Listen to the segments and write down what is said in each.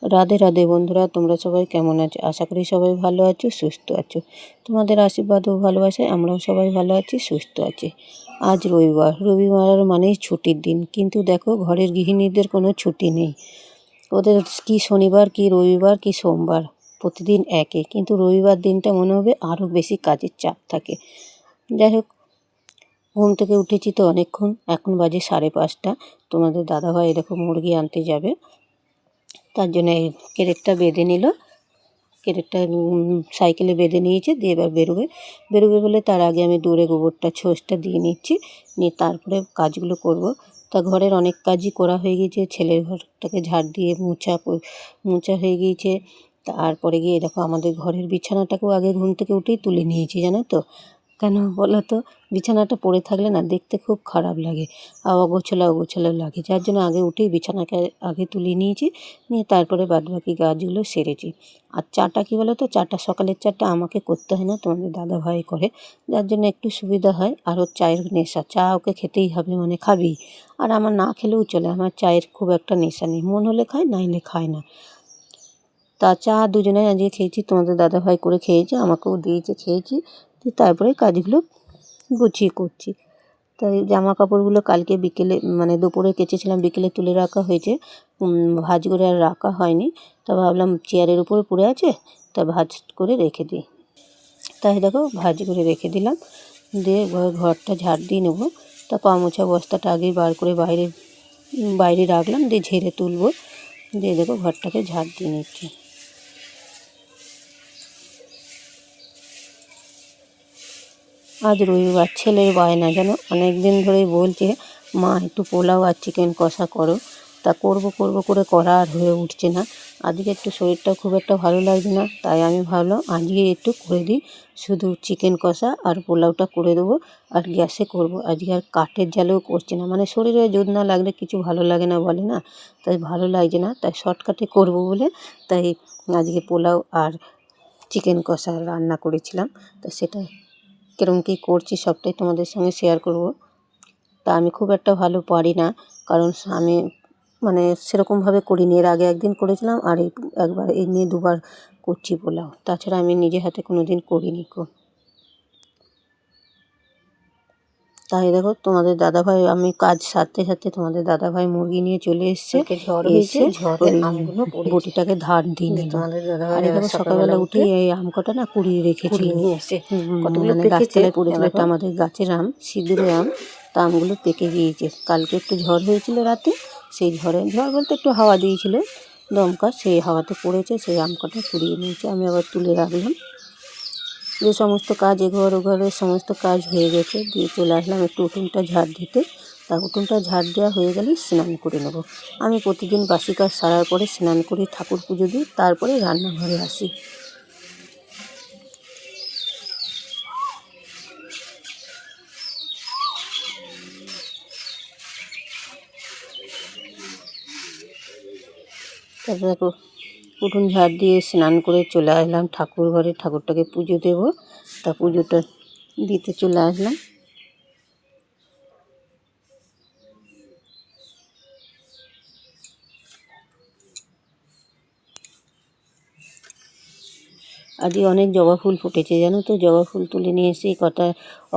রাধে রাধে বন্ধুরা, তোমরা সবাই কেমন আছো? আশা করি সবাই ভালো আছো, সুস্থ আছো। তোমাদের আশীর্বাদ ও ভালোবাসায় আমরাও সবাই ভালো আছি, সুস্থ আছি। আজ রবিবার, রবিবার মানেই ছুটির দিন, কিন্তু দেখো ঘরের গৃহিণীদের কোনো ছুটি নেই। ওদের কি শনিবার, কি রবিবার, কি সোমবার, প্রতিদিন একই, কিন্তু রবিবার দিনটা মনে হবে আরও বেশি কাজের চাপ থাকে। যাই হোক, ঘুম থেকে উঠেছি তো অনেকক্ষণ, এখন বাজে 5:30। তোমাদের দাদাভাই এরকম মুরগি আনতে যাবে, তার জন্য এই ক্যারেটটা বেঁধে নিল। ক্যারেটটা সাইকেলে বেঁধে নিয়েছে, দিয়ে এবার বেরোবে বলে তার আগে আমি দূরে গোবরটা ছোঁচটা দিয়ে নিচ্ছি, নিয়ে তারপরে কাজগুলো করব। তা ঘরের অনেক কাজই করা হয়ে গিয়েছে, ছেলের ঘরটাকে ঝাড় দিয়ে মোছা হয়ে গিয়েছে। তারপরে গিয়ে দেখো আমাদের ঘরের বিছানাটাকেও আগে ঘুম থেকে উঠেই তুলে নিয়েছি, জানো তো কেন বলো তো? বিছানাটা পড়ে থাকলে না দেখতে খুব খারাপ লাগে, আর অগোছালো লাগে, যার জন্য আগে উঠেই বিছানাকে আগে তুলে নিয়েছি, নিয়ে তারপরে বাদবাকি কাজগুলো সেরেছি। আর চাটা কী বলো তো, চাটা সকালের চাটা আমাকে করতে হয় না, তোমাদের দাদাভাই করে, যার জন্য একটু সুবিধা হয়। আর ওর চায়ের নেশা, চা ওকে খেতেই হবে, মানে খাবেই। আর আমার না খেলেও চলে, আমার চায়ের খুব একটা নেশা নেই, মন হলে খায়, নাইলে খায় না। তা চা দুজনে আজকে খেয়েছি, তোমাদের দাদাভাই করে খেয়েছে, আমাকেও দিয়েছে, খেয়েছি। দিয়ে তারপরে কাজগুলো গুছিয়ে করছি। তাই জামা কাপড়গুলো কালকে বিকেলে মানে দুপুরে কেচেছিলাম, বিকেলে তুলে রাখা হয়েছে, ভাঁজ করে আর রাখা হয়নি। তা ভাবলাম চেয়ারের উপরে পড়ে আছে, তা ভাঁজ করে রেখে দিই। তাই দেখো ভাঁজ করে রেখে দিলাম, দিয়ে ঘরটা ঝাড় দিয়ে নেবো। তা পা মোছা বস্তাটা আগেই বার করে বাইরে রাখলাম, দিয়ে ঝেড়ে তুলবো। দিয়ে দেখো ঘরটাকে ঝাড় দিয়ে নিচ্ছি। আজ রবিবার, ছেলের বায়না যেন অনেক দিন ধরেই বলছে, মা একটু পোলাও আর চিকেন কষা করো। তা করবো করে করা আর হয়ে উঠছে না। আজকে একটু শরীরটা খুব একটা ভালো লাগছে না, তাই আমি ভাবলাম আজকে একটু করে দিই, শুধু চিকেন কষা আর পোলাওটা করে দেবো। আর গ্যাসে করব, আজকে আর কাঠের জালেও করছে না, মানে শরীরে জোর না লাগলে কিছু ভালো লাগে না বলে না, তাই ভালো লাগছে না, তাই শর্টকাটে করব বলে তাই আজকে পোলাও আর চিকেন কষা রান্না করেছিলাম। তা সেটা কীরকম কী করছি সবটাই তোমাদের সঙ্গে শেয়ার করব। তা আমি খুব একটা ভালো পারি না, কারণ আমি মানে সেরকমভাবে করিনি, এর আগে একদিন করেছিলাম, আর এই নিয়ে দুবার করছি পোলাও, তাছাড়া আমি নিজে হাতে কোনো দিন করিনি তাই দেখো তোমাদের দাদাভাই, আমি কাজ সারতে সারতে তোমাদের দাদাভাই মুরগি নিয়ে চলে এসছে, এসে বটিটাকে ধার দিয়ে নিল। আর দেখো সকালবেলা উঠেই এই আম কটা না কুড়িয়ে রেখেছি, মানে গাছতলায় পড়েছিল, এটা আমাদের গাছের আম, সিঁদুরে আম। তা আমগুলো পেকে গিয়েছে, কালকে একটু ঝড় হয়েছিল রাতে, সেই ঝড় বলতে একটু হাওয়া দিয়েছিল দমকা, সেই হাওয়াতে পড়েছে, সেই আম কটা কুড়িয়ে নিয়েছে, আমি আবার তুলে রাখলাম। যে সমস্ত কাজ এঘর ওঘরের সমস্ত কাজ হয়ে গেছে, দিয়ে চলে আসলাম একটু উঠোনটা ঝাড় দিতে। তা উঠোনটা ঝাড় দেওয়া হয়ে গেলেই স্নান করে নেব। আমি প্রতিদিন বাসি কাজ সারার পরে স্নান করি, ঠাকুর পুজো দিই, তারপরে রান্নাঘরে আসি। তারপরে দেখো উঠোন ঝাড় দিয়ে স্নান করে চলে আসলাম ঠাকুর ঘরে, ঠাকুরটাকে পুজো দেব। তা পুজোটা দিতে চলে আসলাম। আজকে অনেক জবা ফুল ফুটেছে, জানো তো, জবা ফুল তুলে নিয়ে এসে কটা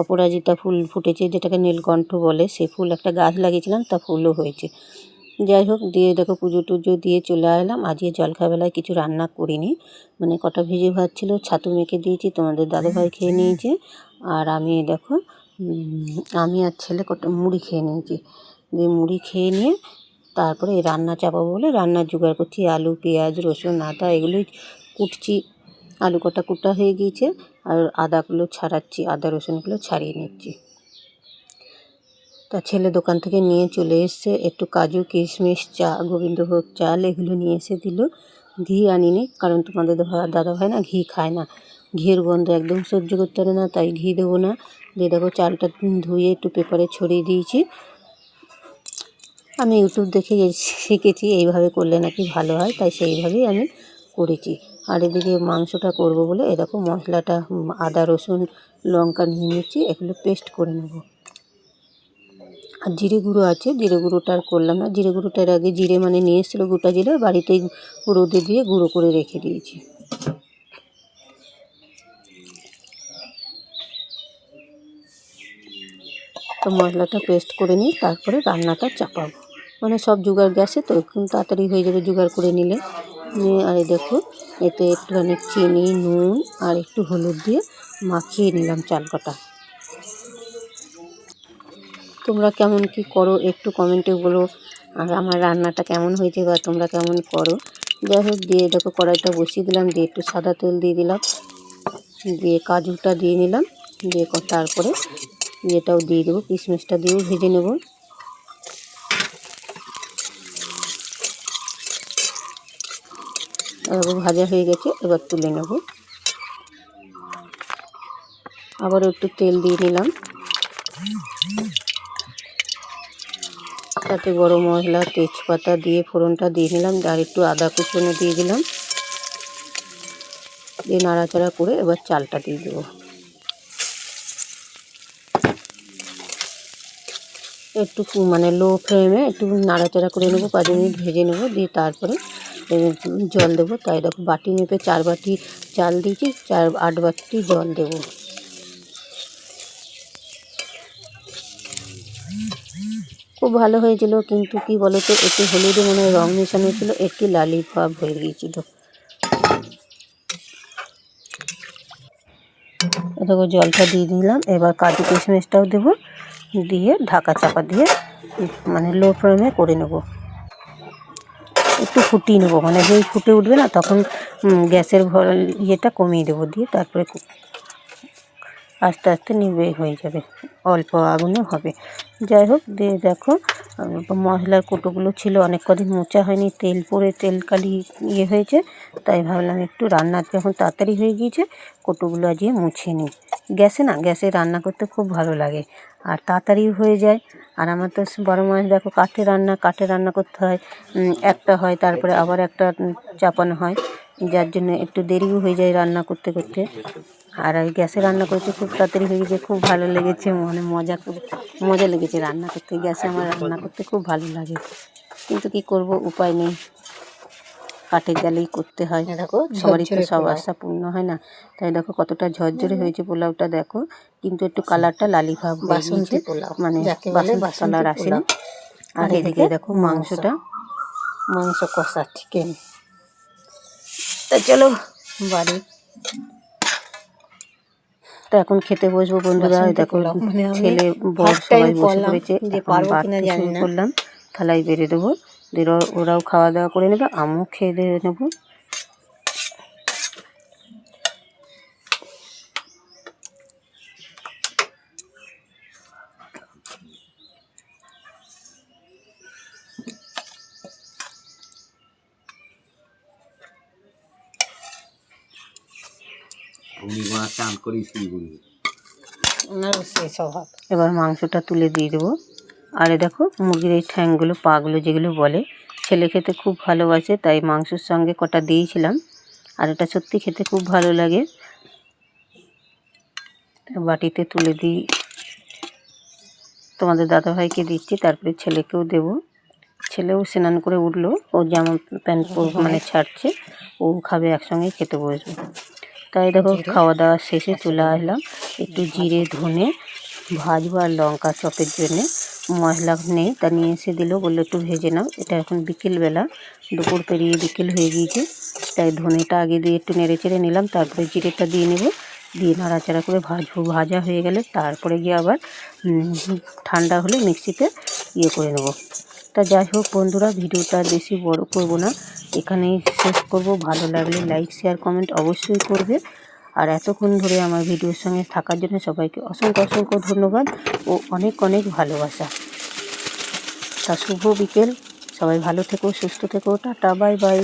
অপরাজিতা ফুল ফুটেছে, যেটাকে নীলকণ্ঠ বলে, সেই ফুল একটা গাছ লাগিয়েছিলাম, তা ফুলও হয়েছে। যাই হোক, দিয়ে দেখো পুজো টুজো দিয়ে চলে আসলাম। আজকে জলখাবেলায় কিছু রান্না করিনি, মানে কটা ভেজে ভাত ছিল, ছাতু মেখে দিয়েছি, তোমাদের দাদাভাই খেয়ে নিয়েছে, আর আমি দেখো আমি আর ছেলে কটা মুড়ি খেয়ে নিয়েছি। দিয়ে মুড়ি খেয়ে নিয়ে তারপরে এই রান্না চাপাবো বলে রান্নার জোগাড় করছি, আলু পেঁয়াজ রসুন আদা এগুলোই কুটছি। আলু কটা কুটা হয়ে গিয়েছে, আর আদাগুলো ছাড়াচ্ছি, আদা রসুনগুলো ছাড়িয়ে নিচ্ছি। তা ছেলে দোকান থেকে নিয়ে চলে এসছে একটু কাজু কিশমিশ, গোবিন্দভোগ চাল এগুলো নিয়ে এসে দিল। ঘি আনিনি, কারণ তোমাদের দাদাভাই না ঘি খায় না, ঘিয়ের গন্ধ একদম সহ্য করতে পারে না, তাই ঘি দেবো না। দিয়ে দেখো চালটা ধুয়ে একটু পেপারে ছড়িয়ে দিয়েছি। আমি ইউটিউব দেখে শিখেছি এইভাবে করলে নাকি ভালো হয়, তাই সেইভাবেই আমি করেছি। আর এদিকে মাংসটা করব বলে এরকম মশলাটা আদা রসুন লঙ্কা নিয়ে নিচ্ছি, এগুলো পেস্ট করে নেব। আর জিরে গুঁড়ো আছে, জিরে গুঁড়োটা আর করলাম না। জিরে গুঁড়োটার আগে জিরে মানে নিয়ে এসেছিলো গোটা জিরে, বাড়িতেই রোদে দিয়ে গুঁড়ো করে রেখে দিয়েছি। তো মশলাটা পেস্ট করে নিই, তারপরে রান্নাটা চাপাবো। মানে সব জোগাড় গ্যাসে তো একটু তাড়াতাড়ি হয়ে যাবে জোগাড় করে নিলে। নিয়ে আর দেখো এতে একটুখানি চিনি, নুন আর একটু হলুদ দিয়ে মাখিয়ে নিলাম চাল কটা। তোমরা কেমন কি করো একটু কমেন্টে বলো, আর আমার রান্নাটা কেমন হয়েছে বা তোমরা কেমন করো। যাই হোক, দিয়ে দেখো কড়াইটা বসিয়ে দিলাম, দিয়ে একটু সাদা তেল দিয়ে দিলাম, দিয়ে কাজুটা দিয়ে নিলাম, দিয়ে তারপরে ইয়েটাও দিয়ে দেবো, কিশমিশটা দিয়েও ভেজে নেব। এরকম ভাজা হয়ে গেছে, এবার তুলে নেব। আবার একটু তেল দিয়ে নিলাম, তাতে গরম মশলা তেজপাতা দিয়ে ফোড়নটা দিয়ে নিলাম, আর একটু আদা কুচনো দিয়ে দিলাম, দিয়ে নাড়াচাড়া করে এবার চালটা দিয়ে দেবো। একটু মানে লো ফ্লেমে একটু নাড়াচাড়া করে নেবো, 5 মিনিট ভেজে নেবো, দিয়ে তারপরে জল দেবো। তাই দেখো বাটি মেপে 4 বাটি চাল দিয়েছি, 8 বাটি জল দেবো। খুব ভালো হয়েছিল, কিন্তু কি বলতো একটু হলুদে মনে হয় রং মেশানো ছিল, একটু লালি ভাব হয়ে গিয়েছিল। দেখো জলটা দিয়ে দিলাম, এবার কাজু কিশমিশটাও দেবো, দিয়ে ঢাকা চাপা দিয়ে মানে লো ফ্লেমে করে নেব। একটু ফুটিয়ে নেবো, মানে যেই ফুটে উঠবে না তখন গ্যাসের ইয়েটা কমিয়ে দেবো, দিয়ে তারপরে আস্তে আস্তে নিভে হয়ে যাবে, অল্প আগুনে হবে। যাই হোক, দিয়ে দেখো মশলার কুটোগুলো ছিল অনেক কদিন মোচা হয়নি, তেল পড়ে তেল কালি ইয়ে হয়েছে, তাই ভাবলাম একটু রান্না যখন তাড়াতাড়ি হয়ে গিয়েছে কুটোগুলো আজকে মুছে নিই। গ্যাসে রান্না করতে খুব ভালো লাগে আর তাড়াতাড়ি হয়ে যায়। আর আমার তো বড় মাছ দেখো কাঠে রান্না করতে হয়, একটা হয় তারপরে আবার একটা চাপানো হয়, যার জন্য একটু দেরিও হয়ে যায় রান্না করতে করতে। আর ওই গ্যাসে রান্না করেছি, খুব তাড়াতাড়ি হয়ে গেছে, খুব ভালো লেগেছে, মানে মজা লেগেছে রান্না করতে। গ্যাসে আমার রান্না করতে খুব ভালো লাগে, কিন্তু কি করব, উপায় নেই, কাঠের জালেই করতে হয়। দেখো সবারই তো সব আশা পূর্ণ হয় না। তাই দেখো কতটা ঝরঝরে হয়েছে পোলাওটা, দেখো কিন্তু একটু কালারটা লালি ভাব হয়ে গিয়েছে, মানে বাসন্তী কালার আসেনি। আর এদিকে দেখো মাংস কষা চিকেন। তা চলো বাড়ি, তো এখন খেতে বসবো বন্ধুরা। দেখো ছেলে বর সবাই বসে পড়েছে, বাড়তে শুরু করলাম, থালায় বেড়ে দেবো, দিয়ে ওরাও খাওয়া দাওয়া করে নেবে, আমিও খেয়ে দিয়ে নেবো। এবার মাংসটা তুলে দিয়ে দেবো। আর দেখো মুরগির এই ঠ্যাংগুলো পাগুলো যেগুলো বলে, ছেলে খেতে খুব ভালোবাসে, তাই মাংসের সঙ্গে কটা দিয়েছিলাম। আর এটা সত্যি খেতে খুব ভালো লাগে। বাটিতে তুলে দিই, তোমাদের দাদাভাইকে দিচ্ছি, তারপরে ছেলেকেও দেব। ছেলেও স্নান করে উঠলো, ও জামা প্যান্ট মানে ছাড়ছে, ও খাবে, একসঙ্গে খেতে বসবে। তাই দেখো খাওয়া দাওয়া শেষে চলে আসলাম, একটু জিরে ধনে ভাজবো আর লঙ্কা চপের জন্যে। মশলা নেই, তা নিয়ে এসে দিল, বললো একটু ভেজে নাও। এটা এখন বিকেলবেলা, দুপুর পেরিয়ে বিকেল হয়ে গিয়েছে, তাই ধনেটা আগে দিয়ে একটু নেড়ে চেড়ে নিলাম, তারপরে জিরেটা দিয়ে নেব, দিয়ে নাড়াচাড়া করে ভাজবো। ভাজা হয়ে গেলে তারপরে গিয়ে আবার ঠান্ডা হলে মিক্সিতে ইয়ে করে নেব। তা যাই হোক বন্ধুরা, ভিডিওটা বেশি বড় করব না, এখানেই শেষ করব। ভালো লাগলে লাইক শেয়ার কমেন্ট অবশ্যই করবে। আর এতক্ষণ ধরে আমার ভিডিওর সঙ্গে থাকার জন্য সবাইকে অসংখ্য ধন্যবাদ ও অনেক ভালোবাসা। তা শুভ বিকেল, সবাই ভালো থেকো, সুস্থ থেকো, টাটা, বাই বাই।